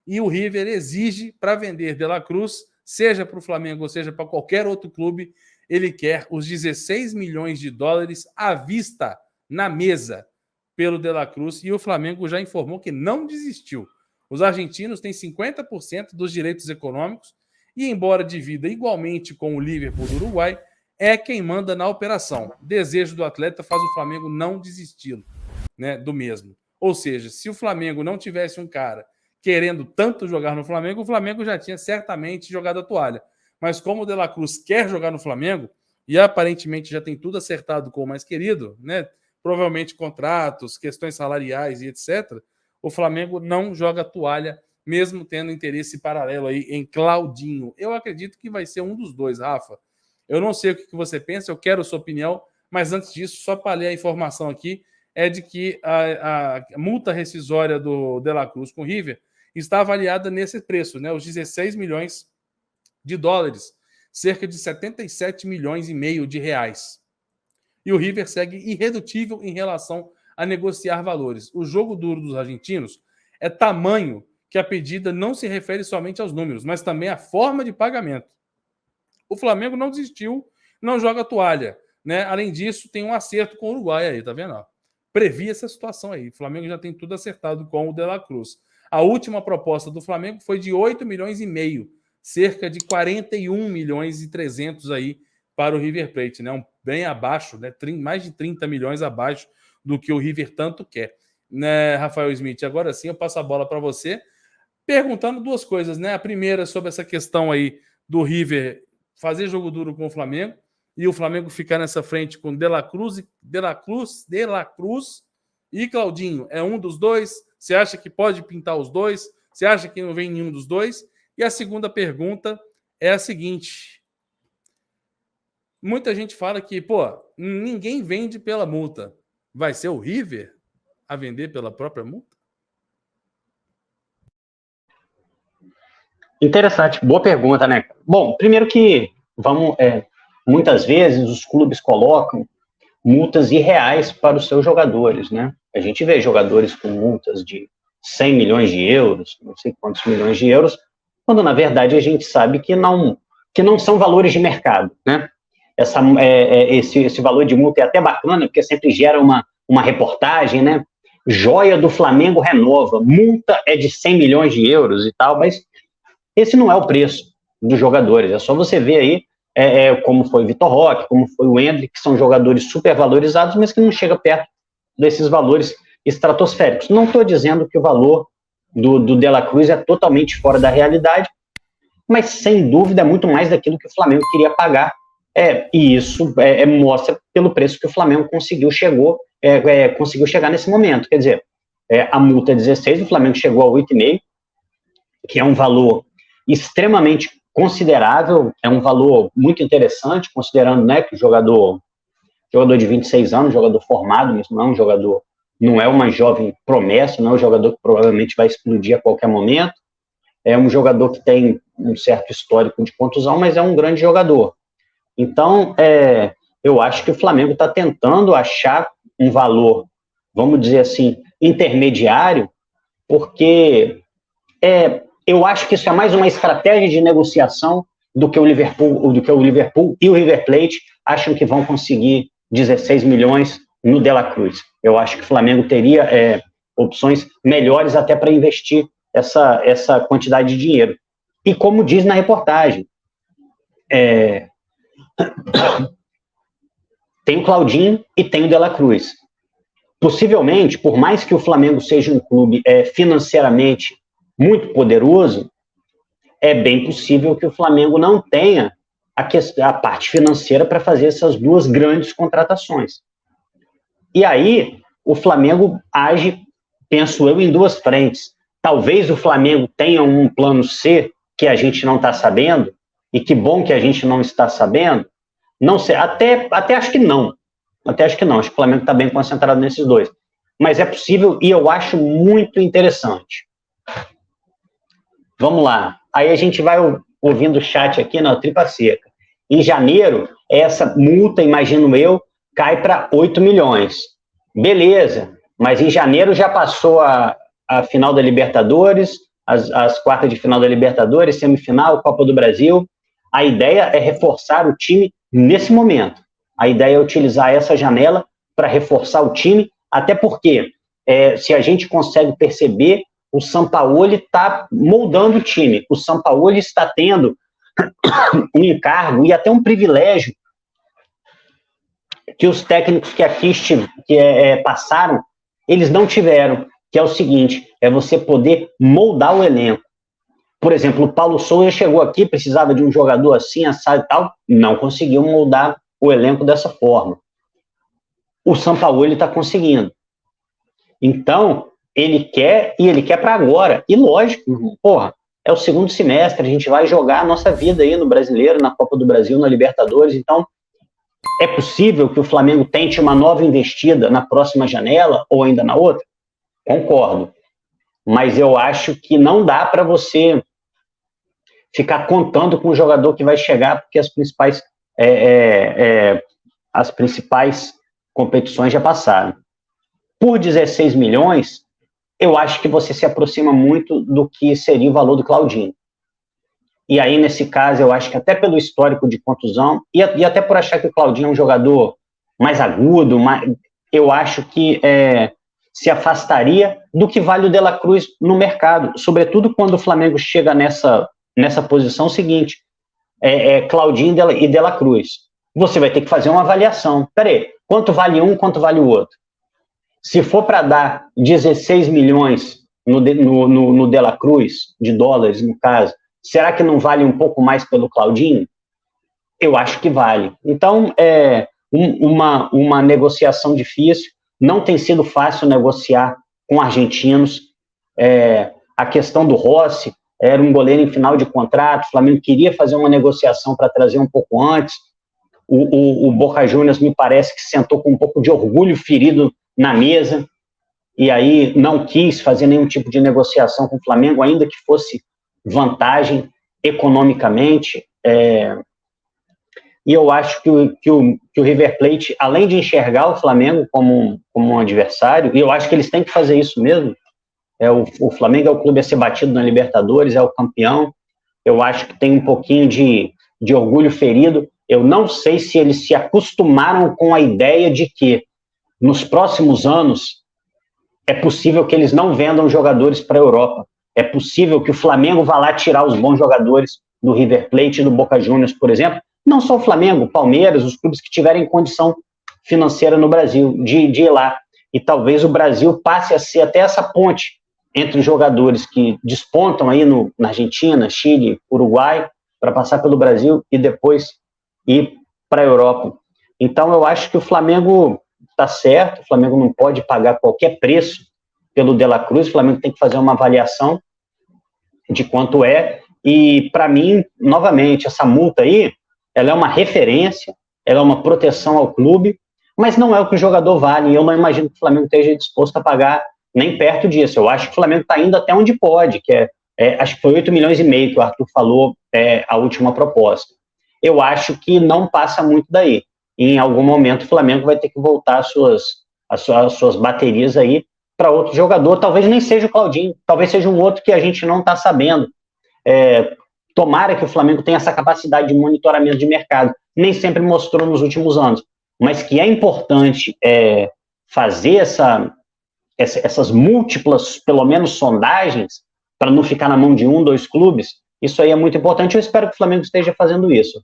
e o River exige para vender De La Cruz, seja para o Flamengo ou seja para qualquer outro clube, ele quer os 16 milhões de dólares à vista, na mesa, pelo De La Cruz, e o Flamengo já informou que não desistiu. Os argentinos têm 50% dos direitos econômicos e, embora divida igualmente com o Liverpool do Uruguai, é quem manda na operação. O desejo do atleta faz o Flamengo não desistir, né, do mesmo. Ou seja, se o Flamengo não tivesse um cara querendo tanto jogar no Flamengo, o Flamengo já tinha certamente jogado a toalha. Mas como o De La Cruz quer jogar no Flamengo, e aparentemente já tem tudo acertado com o mais querido, né, provavelmente contratos, questões salariais e etc., o Flamengo não joga a toalha, mesmo tendo interesse paralelo aí em Claudinho. Eu acredito que vai ser um dos dois, Rafa. Eu não sei o que você pensa, eu quero a sua opinião, mas antes disso, só para ler a informação aqui, é de que a multa rescisória do De La Cruz com o River está avaliada nesse preço, né, os 16 milhões de dólares, cerca de 77 milhões e meio de reais. E o River segue irredutível em relação a negociar valores. O jogo duro dos argentinos é tamanho que a pedida não se refere somente aos números, mas também à forma de pagamento. O Flamengo não desistiu, não joga toalha, né? Além disso, tem um acerto com o Uruguai aí, tá vendo? Previ essa situação aí. O Flamengo já tem tudo acertado com o De La Cruz. A última proposta do Flamengo foi de 8 milhões e meio, cerca de 41 milhões e 300 aí para o River Plate, né? Bem abaixo, né? Mais de 30 milhões abaixo do que o River tanto quer, né, Rafael Smith? Agora sim eu passo a bola para você, perguntando duas coisas, né? A primeira sobre essa questão aí do River fazer jogo duro com o Flamengo e o Flamengo ficar nessa frente com De La Cruz e Claudinho. É um dos dois? Você acha que pode pintar os dois? Você acha que não vem nenhum dos dois? E a segunda pergunta é a seguinte: muita gente fala que, ninguém vende pela multa. Vai ser o River a vender pela própria multa? Interessante, boa pergunta, né? Bom, primeiro que muitas vezes os clubes colocam multas irreais para os seus jogadores, né? A gente vê jogadores com multas de 100 milhões de euros, não sei quantos milhões de euros, quando na verdade a gente sabe que não são valores de mercado, né? Esse valor de multa é até bacana, porque sempre gera uma reportagem, né? Joia do Flamengo renova, multa é de 100 milhões de euros e tal, mas esse não é o preço dos jogadores. É só você ver aí como foi o Vitor Roque, como foi o Endrick, que são jogadores super valorizados, mas que não chega perto desses valores estratosféricos. Não estou dizendo que o valor do De La Cruz é totalmente fora da realidade, mas sem dúvida é muito mais daquilo que o Flamengo queria pagar. E isso mostra pelo preço que o Flamengo conseguiu chegar nesse momento. Quer dizer, a multa é 16, o Flamengo chegou a 8,5, que é um valor extremamente considerável, é um valor muito interessante, considerando, né, que o jogador de 26 anos, jogador formado, mas não é uma jovem promessa, não é um jogador que provavelmente vai explodir a qualquer momento, é um jogador que tem um certo histórico de contusão, mas é um grande jogador. Então, eu acho que o Flamengo está tentando achar um valor, vamos dizer assim, intermediário, porque eu acho que isso é mais uma estratégia de negociação do que o Liverpool e o River Plate acham que vão conseguir 16 milhões no De La Cruz. Eu acho que o Flamengo teria opções melhores até para investir essa quantidade de dinheiro. E como diz na reportagem, tem o Claudinho e tem o De La Cruz. Possivelmente, por mais que o Flamengo seja um clube financeiramente muito poderoso, é bem possível que o Flamengo não tenha a parte financeira para fazer essas duas grandes contratações. E aí, o Flamengo age, penso eu, em duas frentes. Talvez o Flamengo tenha um plano C que a gente não está sabendo, e que bom que a gente não está sabendo. Não sei, até acho que não. Acho que o Flamengo está bem concentrado nesses dois. Mas é possível e eu acho muito interessante. Vamos lá. Aí a gente vai ouvindo o chat aqui na Tripa Seca. Em janeiro, essa multa, imagino eu, cai para 8 milhões. Beleza, mas em janeiro já passou a final da Libertadores, as quartas de final da Libertadores, semifinal, Copa do Brasil. A ideia é reforçar o time nesse momento. A ideia é utilizar essa janela para reforçar o time, até porque, se a gente consegue perceber, o Sampaoli está moldando o time. O Sampaoli está tendo um encargo e até um privilégio que os técnicos que aqui passaram, eles não tiveram, que é o seguinte, é você poder moldar o elenco. Por exemplo, o Paulo Souza chegou aqui, precisava de um jogador assim, assado e tal, não conseguiu moldar o elenco dessa forma. O Sampaoli está conseguindo. Então, ele quer, e ele quer para agora. E lógico, porra, é o segundo semestre, a gente vai jogar a nossa vida aí no Brasileiro, na Copa do Brasil, na Libertadores, então é possível que o Flamengo tente uma nova investida na próxima janela ou ainda na outra? Concordo. Mas eu acho que não dá para você ficar contando com o jogador que vai chegar, porque as principais competições já passaram. Por 16 milhões, eu acho que você se aproxima muito do que seria o valor do Claudinho. E aí, nesse caso, eu acho que até pelo histórico de contusão, e até por achar que o Claudinho é um jogador mais agudo, eu acho que se afastaria do que vale o De La Cruz no mercado, sobretudo quando o Flamengo chega nessa posição seguinte, Claudinho e De La Cruz. Você vai ter que fazer uma avaliação. Peraí, quanto vale um, quanto vale o outro? Se for para dar 16 milhões no De La Cruz, de dólares, no caso, será que não vale um pouco mais pelo Claudinho? Eu acho que vale. Então, uma negociação difícil. Não tem sido fácil negociar com argentinos. A questão do Rossi, era um goleiro em final de contrato, o Flamengo queria fazer uma negociação para trazer um pouco antes. O Boca Juniors me parece que sentou com um pouco de orgulho ferido na mesa, e aí não quis fazer nenhum tipo de negociação com o Flamengo, ainda que fosse vantagem economicamente. E eu acho que o River Plate, além de enxergar o Flamengo como um adversário, e eu acho que eles têm que fazer isso mesmo, o Flamengo é o clube a ser batido na Libertadores, é o campeão, eu acho que tem um pouquinho de orgulho ferido. Eu não sei se eles se acostumaram com a ideia de que nos próximos anos é possível que eles não vendam jogadores para a Europa. É possível que o Flamengo vá lá tirar os bons jogadores do River Plate e do Boca Juniors, por exemplo. Não só o Flamengo, o Palmeiras, os clubes que tiverem condição financeira no Brasil de ir lá. E talvez o Brasil passe a ser até essa ponte entre os jogadores que despontam aí na Argentina, Chile, Uruguai, para passar pelo Brasil e depois ir para a Europa. Então eu acho que o Flamengo está certo, o Flamengo não pode pagar qualquer preço pelo De La Cruz, o Flamengo tem que fazer uma avaliação de quanto é, e para mim, novamente, essa multa aí, ela é uma referência, ela é uma proteção ao clube, mas não é o que o jogador vale, e eu não imagino que o Flamengo esteja disposto a pagar nem perto disso. Eu acho que o Flamengo está indo até onde pode, que acho que foi 8,5 milhões que o Arthur falou, a última proposta. Eu acho que não passa muito daí. Em algum momento o Flamengo vai ter que voltar as suas baterias aí para outro jogador, talvez nem seja o Claudinho, talvez seja um outro que a gente não está sabendo. Tomara que o Flamengo tenha essa capacidade de monitoramento de mercado, nem sempre mostrou nos últimos anos, mas que é importante fazer essas múltiplas, pelo menos, sondagens, para não ficar na mão de 1, 2 clubes. Isso aí é muito importante, eu espero que o Flamengo esteja fazendo isso.